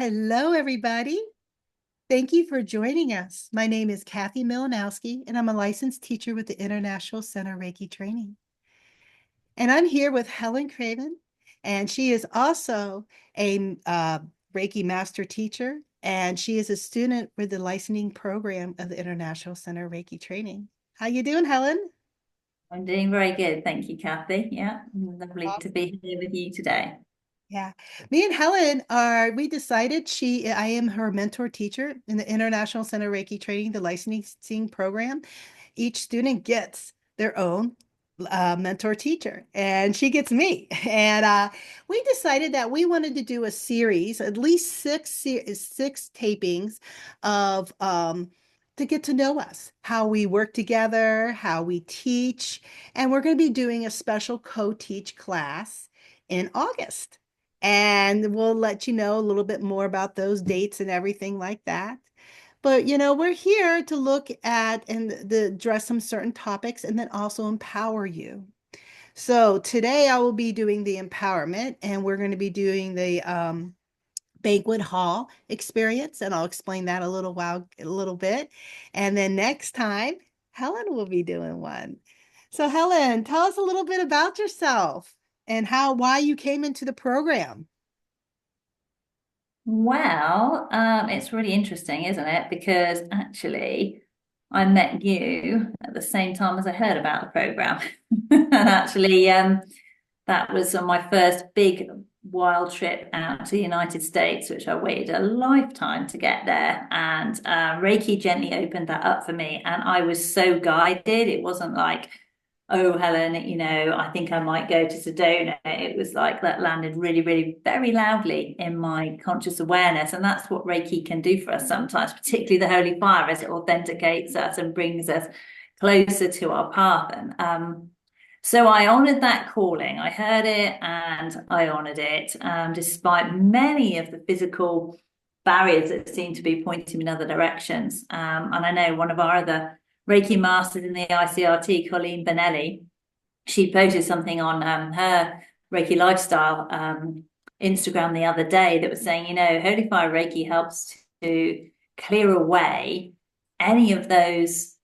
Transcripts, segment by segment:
Hello, everybody. Thank you for joining us. My name is Kathy Milanowski, and I'm a licensed teacher with the International Center Reiki Training. And I'm here with Helen Craven, and she is also a Reiki master teacher, and she is a student with the licensing program of the International Center Reiki Training. How you doing, Helen? I'm doing very good. Thank you, Kathy. Yeah, lovely to be here with you today. Yeah. Me and Helen we decided I am her mentor teacher in the International Center Reiki Training, the licensing program. Each student gets their own mentor teacher, and she gets me. And we decided that we wanted to do a series, at least six tapings of to get to know us, how we work together, how we teach, and we're going to be doing a special co-teach class in August. And we'll let you know a little bit more about those dates and everything like that. But we're here to look at and address some certain topics and then also empower you. So today I will be doing the empowerment, and we're going to be doing the banquet hall experience, and I'll explain that a little bit. And then next time, Helen will be doing one. So Helen, tell us a little bit about yourself and why you came into the program. Well, it's really interesting, isn't it? Because actually, I met you at the same time as I heard about the program. And actually, that was on my first big wild trip out to the United States, which I waited a lifetime to get there. And Reiki gently opened that up for me. And I was so guided. It wasn't like, oh, Helen, I think I might go to Sedona. It was like that landed really, really very loudly in my conscious awareness. And that's what Reiki can do for us sometimes, particularly the Holy Fire, as it authenticates us and brings us closer to our path. And so I honored that calling. I heard it and I honored it, despite many of the physical barriers that seem to be pointing me in other directions. And I know one of our other Reiki masters in the ICRT, Colleen Benelli, she posted something on her Reiki lifestyle Instagram the other day that was saying, Holy Fire Reiki helps to clear away any of those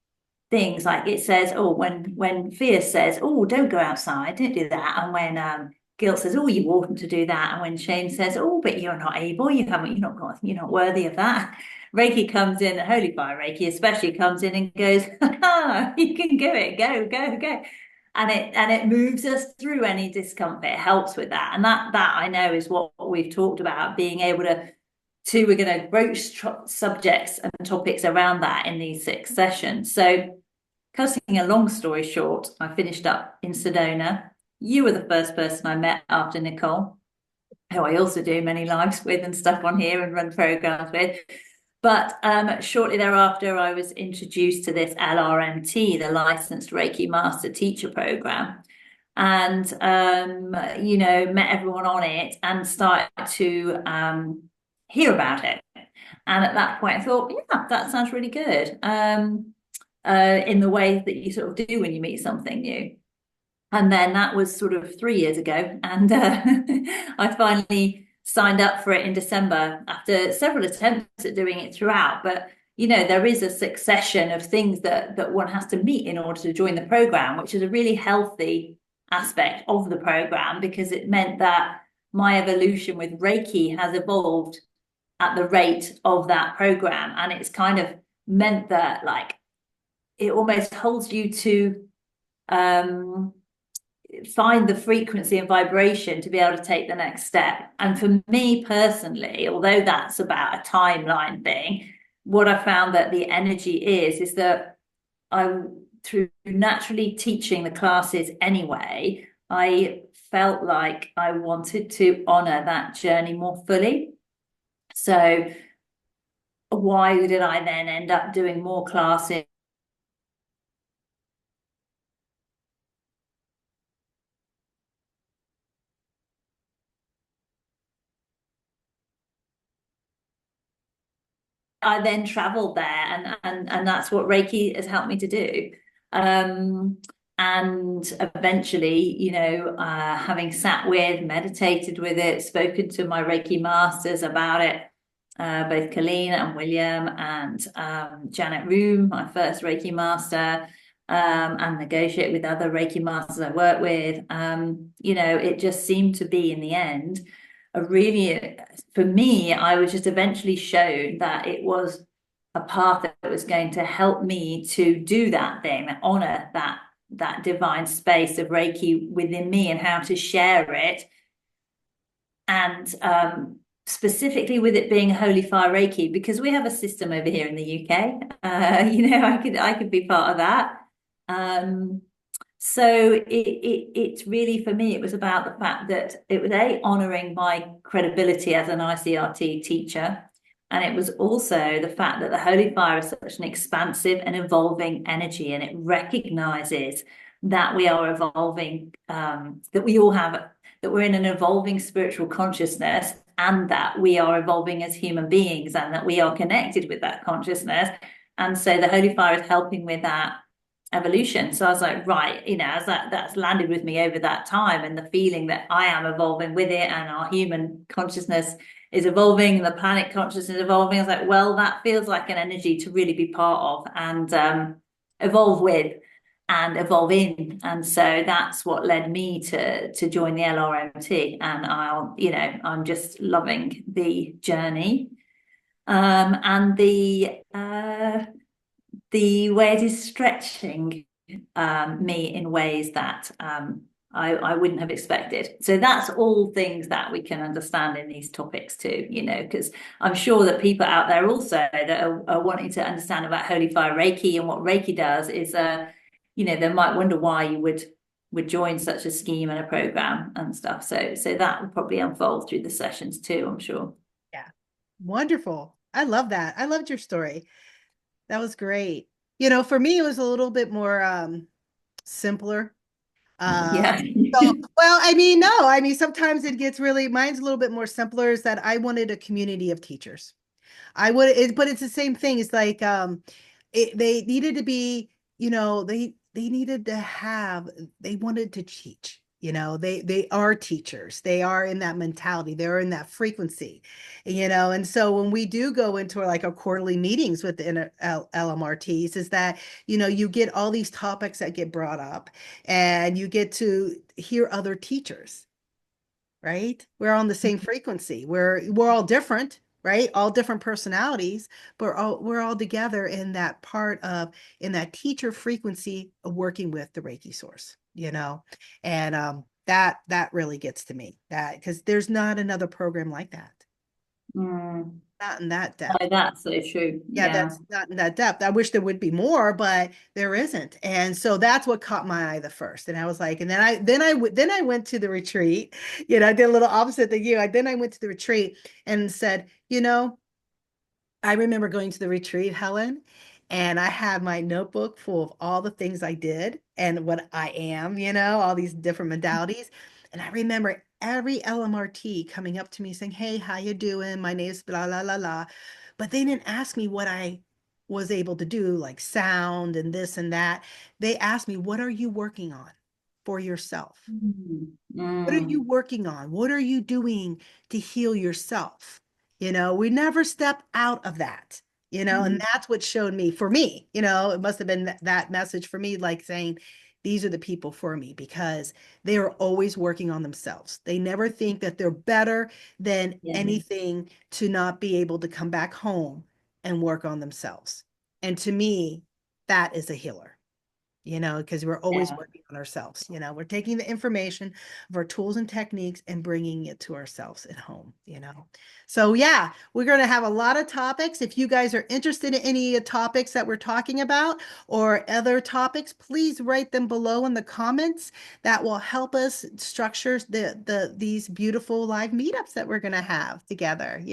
things. Like it says, oh, when fear says, oh, don't go outside, don't do that, and when guilt says, oh, you oughtn't to do that, and when shame says, oh, but you're not able, you're not got, you're not worthy of that. Reiki comes in, Holy Fire Reiki especially comes in and goes, ah, you can do it, go, go, go. And it moves us through any discomfort. It helps with that. And that I know is what we've talked about, being able to we're going to broach subjects and topics around that in these 6 sessions. So, cutting a long story short, I finished up in Sedona. You were the first person I met after Nicole, who I also do many lives with and stuff on here and run programs with. But shortly thereafter, I was introduced to this LRMT, the Licensed Reiki Master Teacher Program, and met everyone on it and started to hear about it. And at that point, I thought, yeah, that sounds really good. In the way that you sort of do when you meet something new. And then that was sort of 3 years ago. And I finally signed up for it in December after several attempts at doing it throughout. But, there is a succession of things that one has to meet in order to join the program, which is a really healthy aspect of the program because it meant that my evolution with Reiki has evolved at the rate of that program. And it's kind of meant that, like, it almost holds you to find the frequency and vibration to be able to take the next step. And for me personally, although that's about a timeline thing, what I found that the energy is that I, through naturally teaching the classes anyway, I felt like I wanted to honor that journey more fully. So why did I then end up doing more classes? I then traveled there, and that's what Reiki has helped me to do. Um, and eventually, having sat with, meditated with it, spoken to my Reiki masters about it, both Colleen and William and Janet Room, my first Reiki master, and negotiate with other Reiki masters I work with. It just seemed to be in the end a really, for me, I was just eventually shown that it was a path that was going to help me to do that thing, that honor that divine space of Reiki within me and how to share it. And specifically with it being Holy Fire Reiki, because we have a system over here in the UK. I could be part of that. So it's really, for me, it was about the fact that it was honoring my credibility as an ICRT teacher. And it was also the fact that the Holy Fire is such an expansive and evolving energy, and it recognizes that we are evolving, that we all have, that we're in an evolving spiritual consciousness, and that we are evolving as human beings, and that we are connected with that consciousness. And so the Holy Fire is helping with that evolution. So I was like, right, as that's landed with me over that time, and the feeling that I am evolving with it, and our human consciousness is evolving, and the planet consciousness is evolving. I was like, well, that feels like an energy to really be part of and evolve with and evolve in. And so that's what led me to join the LRMT. And I'm just loving the journey. And the way it is stretching me in ways that I wouldn't have expected. So that's all things that we can understand in these topics too, because I'm sure that people out there also that are wanting to understand about Holy Fire Reiki and what Reiki does is, they might wonder why you would join such a scheme and a program and stuff. So that will probably unfold through the sessions too, I'm sure. Yeah. Wonderful. I love that. I loved your story. That was great. For me, it was a little bit more simpler. Uh, Yeah. so, well, I mean, no, I mean, sometimes it gets really, mine's a little bit more simpler is that I wanted a community of teachers. But it's the same thing. It's like they needed to be, they needed to have, they wanted to teach. They are teachers. They are in that mentality. They're in that frequency, and so when we do go into like our quarterly meetings with the LMRTs, is that you get all these topics that get brought up, and you get to hear other teachers, right? We're on the same frequency. We're all different, right? All different personalities, but we're all together in that in that teacher frequency of working with the Reiki source, and that really gets to me, that because there's not another program like that, Mm. not in that depth. Oh, that's so true. Yeah, Yeah. that's not in that depth. I wish there would be more, but there isn't. And so that's what caught my eye the first. And I was like, and then I went to the retreat. I did a little opposite than you. Then I went to the retreat and said, I remember going to the retreat, Helen, and I had my notebook full of all the things I did and what I am, all these different modalities. And I remember every LMRT coming up to me saying, "Hey, how you doing? My name's blah, blah, blah, blah." But they didn't ask me what I was able to do, like sound and this and that. They asked me, "What are you working on for yourself? Mm. What are you Mm. working on? What are you doing to heal yourself?" We never step out of that, and Mm. that's what showed me, for me, it must have been that message for me, like saying, these are the people for me because they are always working on themselves. They never think that they're better than Yeah. anything to not be able to come back home and work on themselves. And to me, that is a healer, because we're always Yeah. working on ourselves. We're taking the information of our tools and techniques and bringing it to ourselves at home. So, yeah, we're going to have a lot of topics. If you guys are interested in any topics that we're talking about or other topics, please write them below in the comments. That will help us structure these beautiful live meetups that we're going to have together.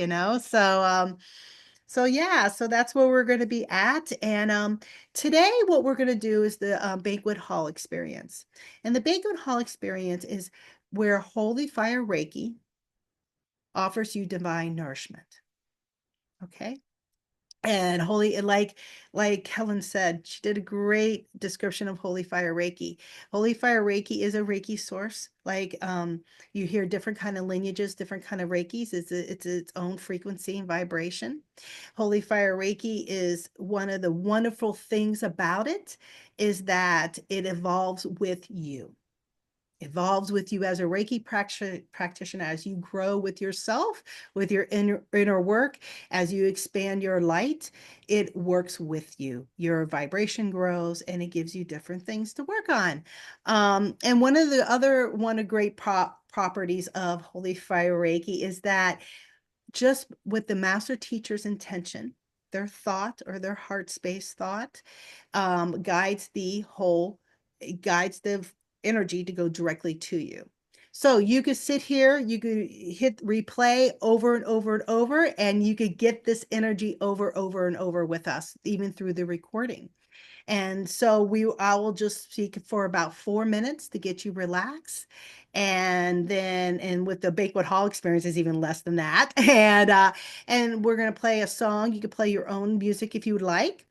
So yeah, so that's where we're going to be at. And today, what we're going to do is the banquet hall experience. And the banquet hall experience is where Holy Fire Reiki offers you divine nourishment. Okay. And holy, like Helen said, she did a great description of Holy Fire Reiki. Holy Fire Reiki is a Reiki source. Like you hear different kind of lineages, different kind of Reikis. It's its own frequency and vibration. Holy Fire Reiki is one of the wonderful things about it is that it evolves with you, evolves with you as a Reiki practitioner, as you grow with yourself, with your inner work, as you expand your light, it works with you. Your vibration grows and it gives you different things to work on. And one of great properties of Holy Fire Reiki is that just with the master teacher's intention, their thought or their heart space thought guides the whole, it guides the energy to go directly to you. So you could sit here, you could hit replay over and over and over, and you could get this energy over and over with us, even through the recording. And so I will just speak for about 4 minutes to get you relaxed. And with the banquet hall experience is even less than that. And we're gonna play a song. You can play your own music if you would like.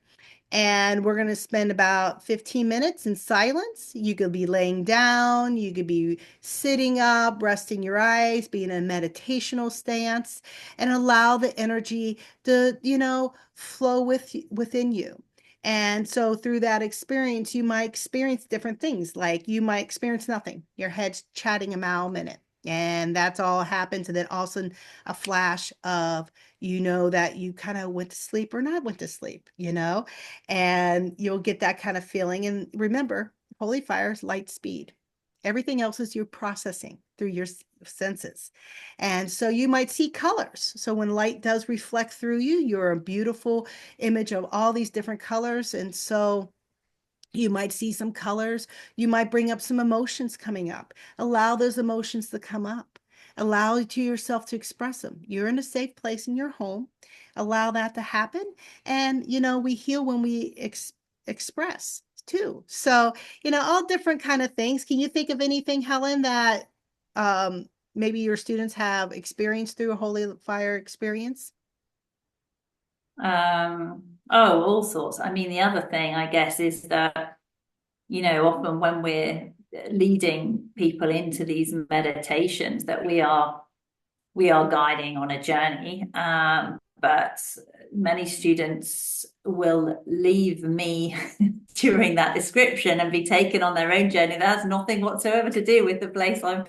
And we're going to spend about 15 minutes in silence. You could be laying down, you could be sitting up, resting your eyes, be in a meditational stance, and allow the energy to, flow within you. And so through that experience, you might experience different things. Like you might experience nothing. Your head's chatting a mile a minute. And that's all happens. And then all of a sudden a flash of, that you kind of went to sleep or not went to sleep, and you'll get that kind of feeling. And remember, holy fire is light speed. Everything else is your processing through your senses. And so you might see colors. So when light does reflect through you, you're a beautiful image of all these different colors. And so you might see some colors. You might bring up some emotions coming up. Allow those emotions to come up. Allow to yourself to express them. You're in a safe place in your home. Allow that to happen. And, we heal when we express too. So, all different kind of things. Can you think of anything, Helen, that maybe your students have experienced through a holy fire experience? Oh, all sorts. I mean, the other thing, I guess, is that, often when we're leading people into these meditations, that we are guiding on a journey. But many students will leave me during that description and be taken on their own journey. That has nothing whatsoever to do with the place I'm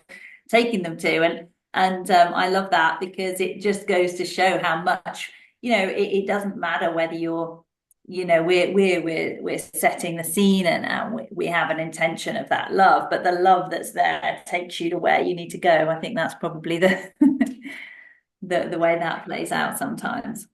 taking them to. And I love that because it just goes to show how much, it doesn't matter whether you're, we're setting the scene and we have an intention of that love, but the love that's there takes you to where you need to go. I think that's probably the the way that plays out sometimes.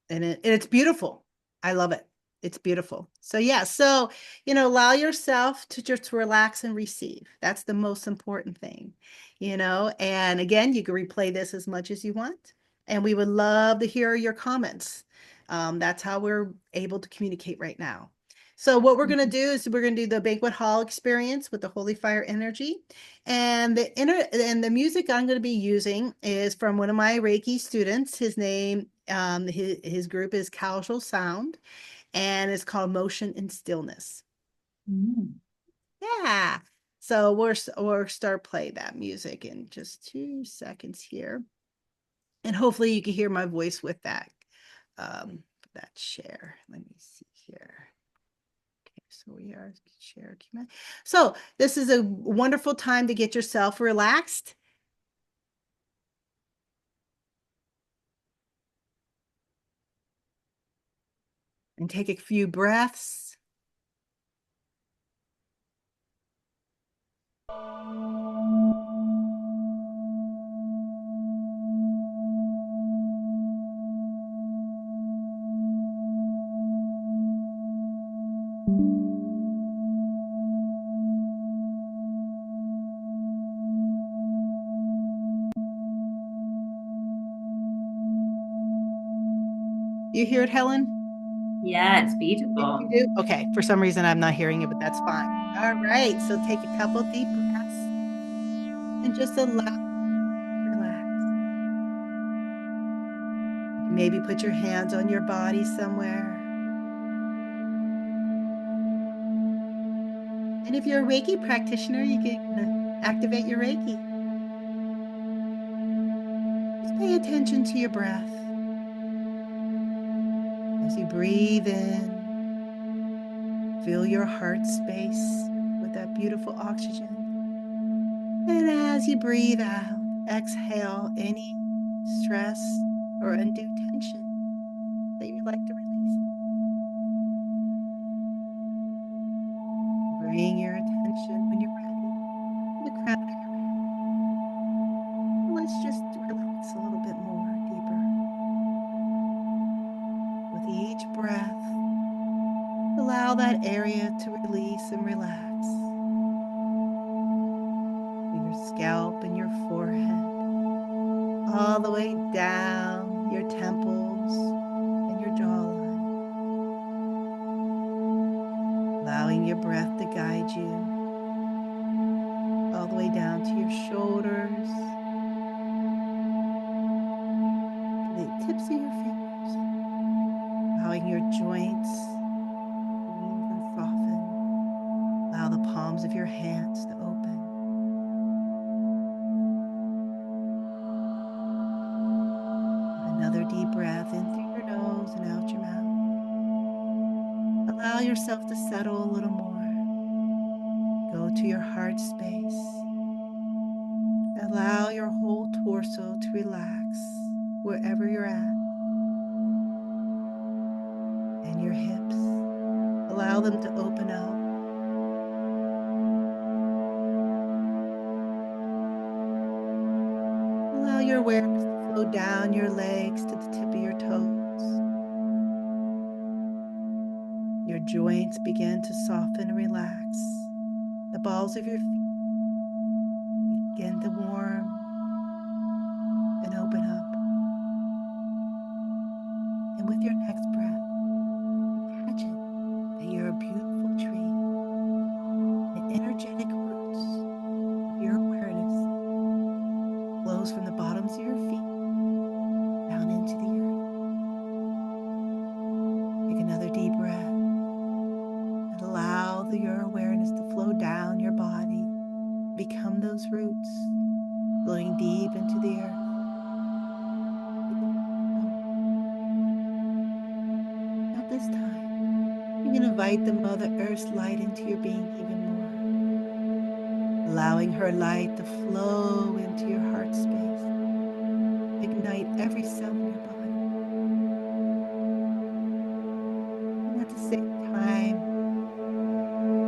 And it's beautiful. I love it. It's beautiful. So yeah, so allow yourself to just relax and receive. That's the most important thing, And again, you can replay this as much as you want, and we would love to hear your comments. That's how we're able to communicate right now. So what we're going to do is we're going to do the banquet hall experience with the holy fire energy. And the music I'm going to be using is from one of my Reiki students. His group is Causal Sound, and it's called Motion and Stillness. Mm. Yeah. So we'll start play that music in just 2 seconds here. And hopefully you can hear my voice with that share. Let me see here. Okay, so we are share. So this is a wonderful time to get yourself relaxed. And take a few breaths. You hear it, Helen? Yeah, it's You beautiful. do? Okay. For some reason, I'm not hearing it, but that's fine. All right. So take a couple deep breaths and just allow, relax. Maybe put your hands on your body somewhere. And if you're a Reiki practitioner, you can activate your Reiki. Just pay attention to your breath. As you breathe in, fill your heart space with that beautiful oxygen. And as you breathe out, exhale any stress or undue tension that you'd like to release. Bring your attention when you're ready to the crown of your head. Let's just relax a little bit more deeper. With each breath, allow that area to release and relax. Your scalp and your forehead, all the way down your temples and your jawline. Allowing your breath to guide you all the way down to your shoulders, the tips of your fingers, allowing your joints to move and soften. Allow the palms of your hands to open. Another deep breath in through your nose and out your mouth. Allow yourself to settle a little more. Go to your heart space. Allow your whole torso to relax wherever you're at. And your hips, allow them to open up. Allow your awareness to flow down your legs to the tip of your toes. Your joints begin to soften and relax. The balls of your feet begin to warm and open up. And with your next breath, imagine that you're a beautiful tree. The energetic roots of your awareness flows from the bottoms of your feet down into the earth. Take another deep breath and allow your awareness to flow down your body. Become those roots, flowing deep into the earth. At this time, you can invite the Mother Earth's light into your being even more, allowing her light to flow into your heart space, ignite every cell in your body. And at the same time,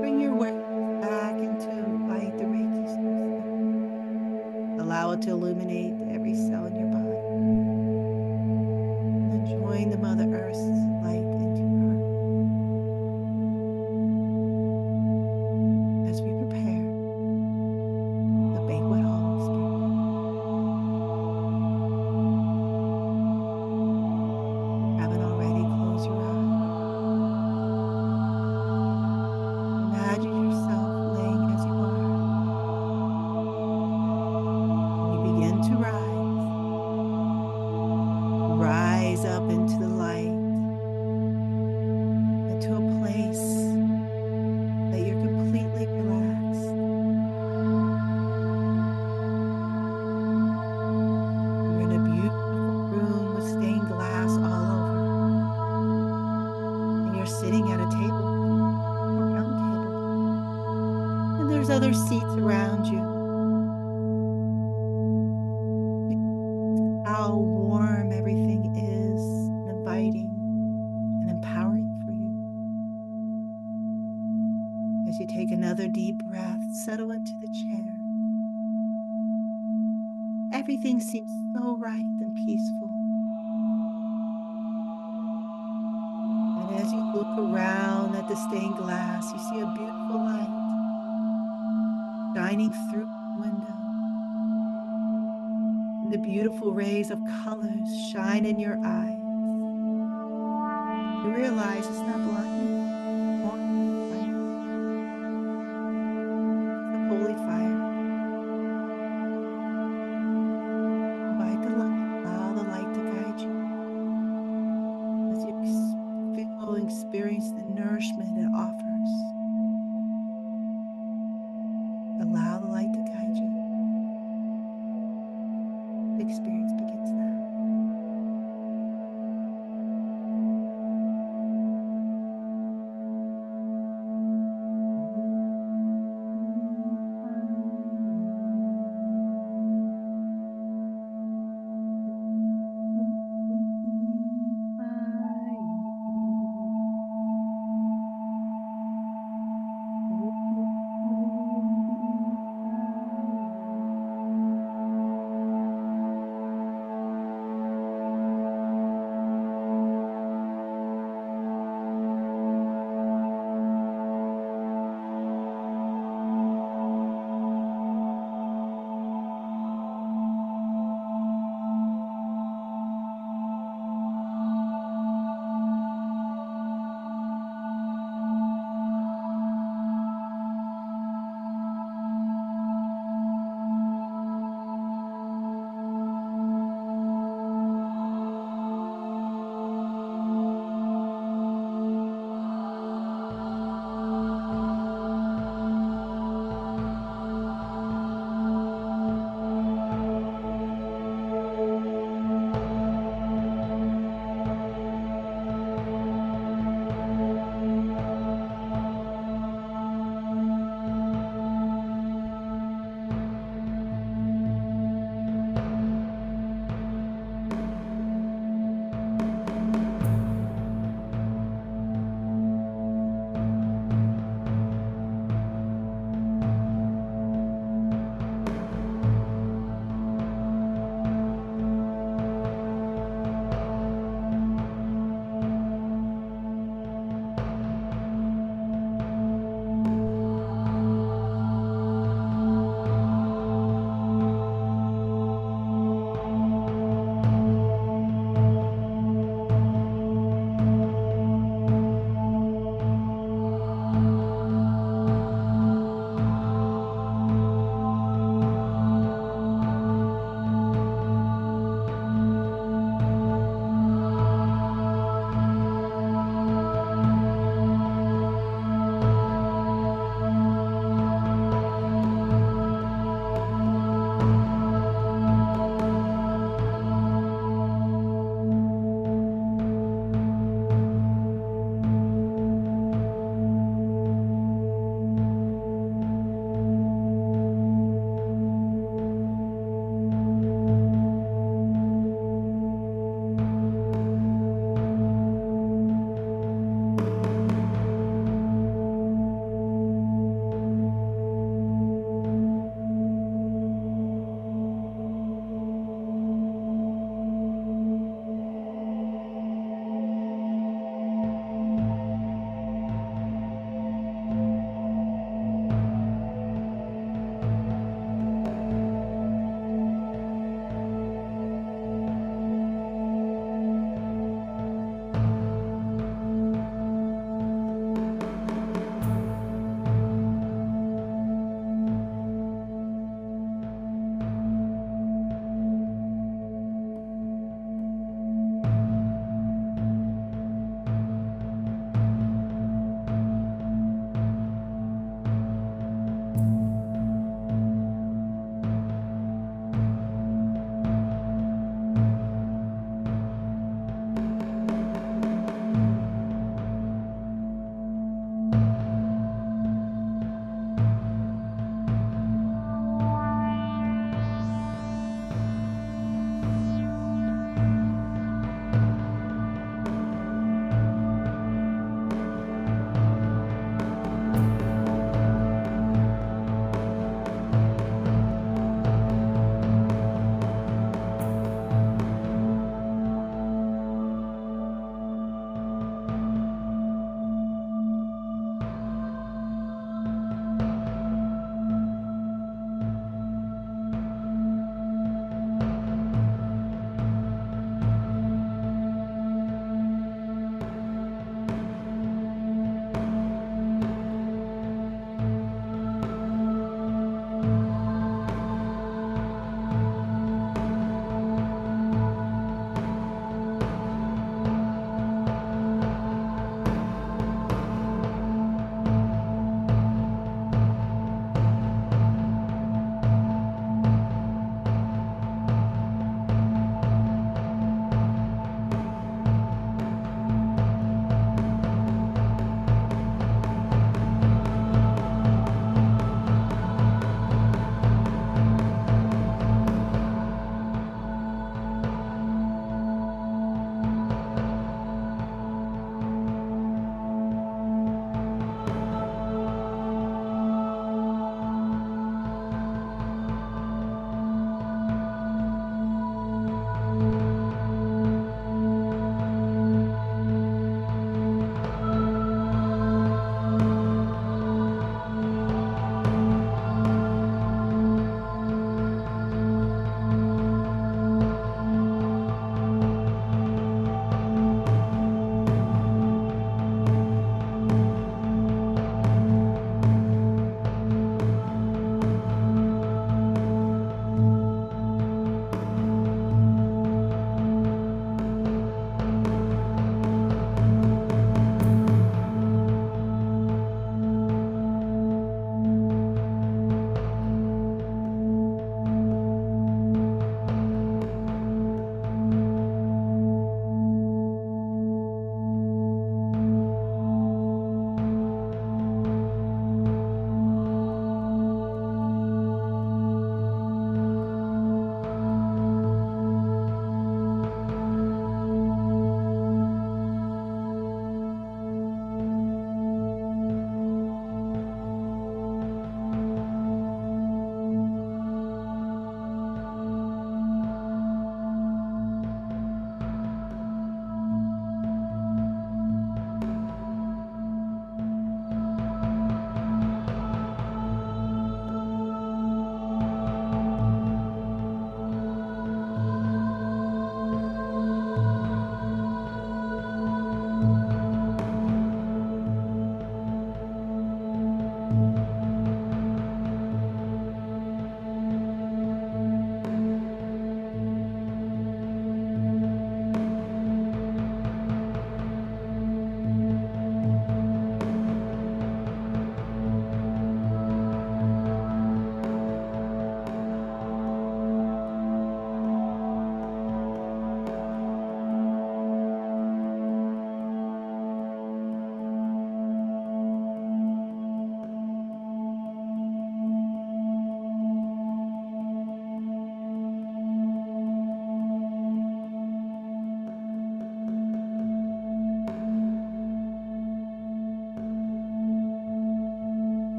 bring your awareness back into light, the Reiki source. Allow it to illuminate every cell in your body. And then join the Mother Earth's light into your heart. As we prepare the banquet hall experience. Haven't already, close your eyes. Imagine yourself laying as you are. And you begin to rise up into the light, into a place that you're completely relaxed. You're in a beautiful room with stained glass all over. And you're sitting at a table, a round table. And there's other seats around you. How warm everything is, and inviting and empowering for you. As you take another deep breath, settle into the chair. Everything seems so right and peaceful. And as you look around at the stained glass, you see a beautiful light shining through the window. And the beautiful rays of colors shine in your eyes. You realize it's not blinding or fire. It's a holy fire. Invite the light, allow the light to guide you. Allow the light to guide you. The experience begins now.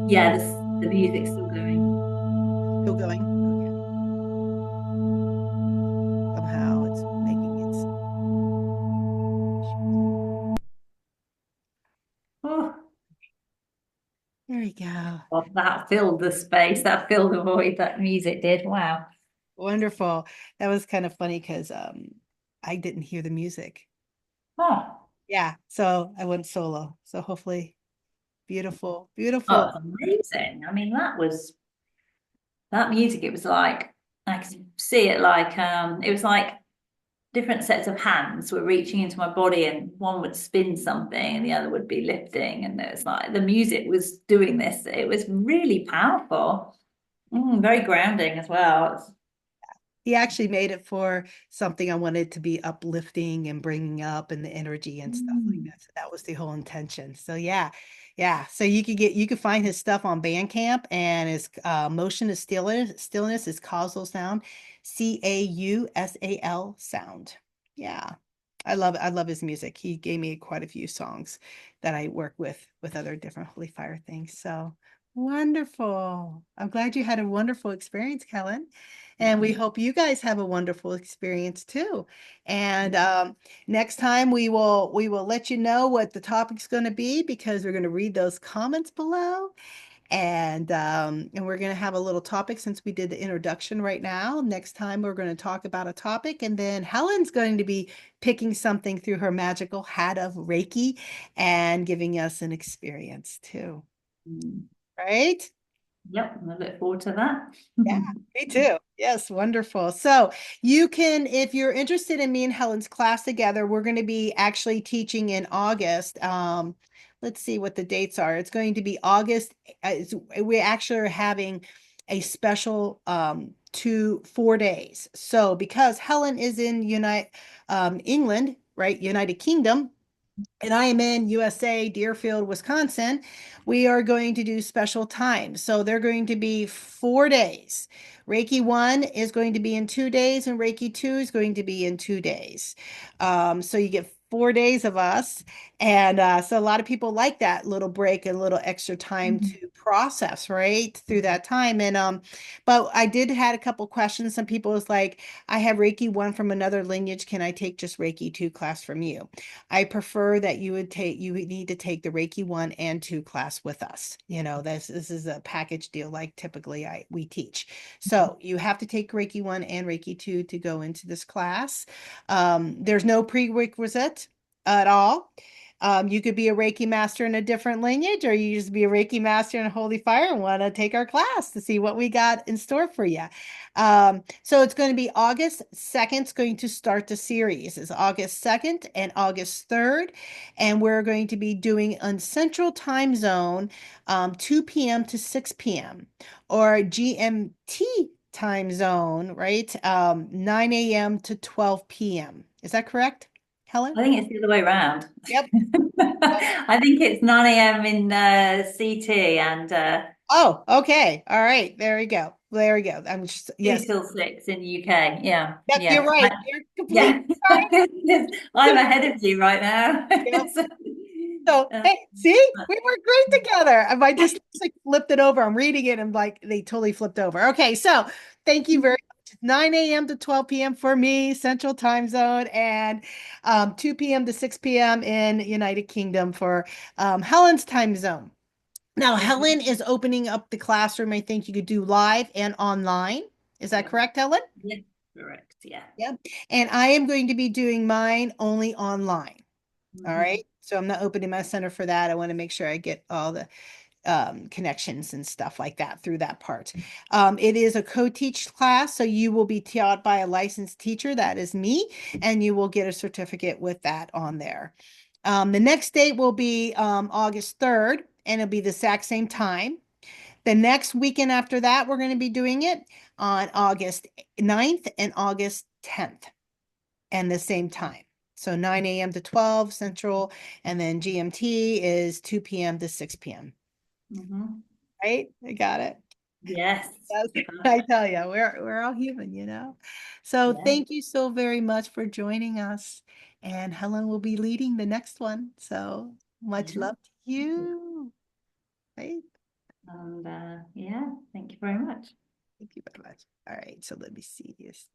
Yeah, the music's still going. Still going? Okay. Somehow it's making its. Oh, There we go. God, that filled the space, that filled the void, that music did. Wow. Wonderful. That was kind of funny because I didn't hear the music. Oh, Yeah, so I went solo. So hopefully, beautiful, oh, beautiful. it's amazing. I mean, that music, it was like I could see it like it was like different sets of hands were reaching into my body and one would spin something and the other would be lifting. And it was like the music was doing this. It was really powerful. Very grounding as well. He actually made it for something I wanted to be uplifting and bringing up and the energy and stuff like Mm, that. So that was the whole intention. So yeah, yeah. So you could find his stuff on Bandcamp and his motion is stillness is causal sound, Causal sound. Yeah. I love his music. He gave me quite a few songs that I work with other different Holy Fire things. So wonderful. I'm glad you had a wonderful experience, Helen. And we hope you guys have a wonderful experience too. And next time we will let you know what the topic's going to be because we're going to read those comments below. And we're going to have a little topic since we did the introduction right now. Next time we're going to talk about a topic, and then Helen's going to be picking something through her magical hat of Reiki and giving us an experience too. mm. Right? Yep, I look forward to that. Yeah, me too. Yes, wonderful. So you can, if you're interested in me and Helen's class together, we're going to be actually teaching in August. Let's see what the dates are. It's going to be August. We actually are having a special 4 days. So because Helen is in England, right, United Kingdom, and I am in USA, Deerfield, Wisconsin, we are going to do special times. So they're going to be 4 days. Reiki 1 is going to be in 2 days, and Reiki 2 is going to be in 2 days. So you get 4 days of us. And so a lot of people like that little break and a little extra time to process, right, through that time. But I did had a couple questions. Some people was like, I have Reiki 1 from another lineage. Can I take just Reiki 2 class from you? I prefer that you would need to take the Reiki 1 and 2 class with us. You know, this is a package deal like typically we teach. So you have to take Reiki 1 and Reiki 2 to go into this class. There's no prerequisite at all. You could be a Reiki master in a different lineage, or you just be a Reiki master in a Holy Fire and want to take our class to see what we got in store for you. So it's going to be August 2nd, it's going to start the series. It's August 2nd and August 3rd. And we're going to be doing on Central Time Zone, 2 p.m. to 6 p.m. or GMT time zone, right? 9 a.m. to 12 p.m. Is that correct, Helen? I think it's the other way around. Yep. I think it's 9 a.m. in CT and Oh, okay. All right. There we go. There we go. I'm just, 2 yes. till 6 in UK. Yeah, Yep, you're yeah. right. You're completely Yeah. I'm ahead of you right now. right. So, So, uh, hey, see, we work great together. And my dyslexic flipped it over. I'm reading it and like they totally flipped over. Okay, so thank you very much. 9 a.m. to 12 p.m. for me, Central Time Zone, and 2 p.m. to 6 p.m. in United Kingdom for Helen's time zone. Now, Helen is opening up the classroom. I think you could do live and online. Is that yeah, correct, Helen? yeah, correct. Yeah. Yep. And I am going to be doing mine only online. All Mhm. right. So I'm not opening my center for that. I want to make sure I get all the connections and stuff like that through that part. It is a co-teach class, so you will be taught by a licensed teacher. That is me, and you will get a certificate with that on there. The next date will be August 3rd, and it'll be the exact same time. The next weekend after that, we're going to be doing it on August 9th and August 10th and the same time. So 9 a.m. to 12 Central, and then GMT is 2 p.m. to 6 p.m. Mhm. Right? I got it. Yes. I Perfect. tell you, we're all human, you know. So Yeah. thank you so very much for joining us. And Helen will be leading the next one. So much Yeah. love to you. Right? And yeah, thank you very much. Thank you very much. All right, so let me see this.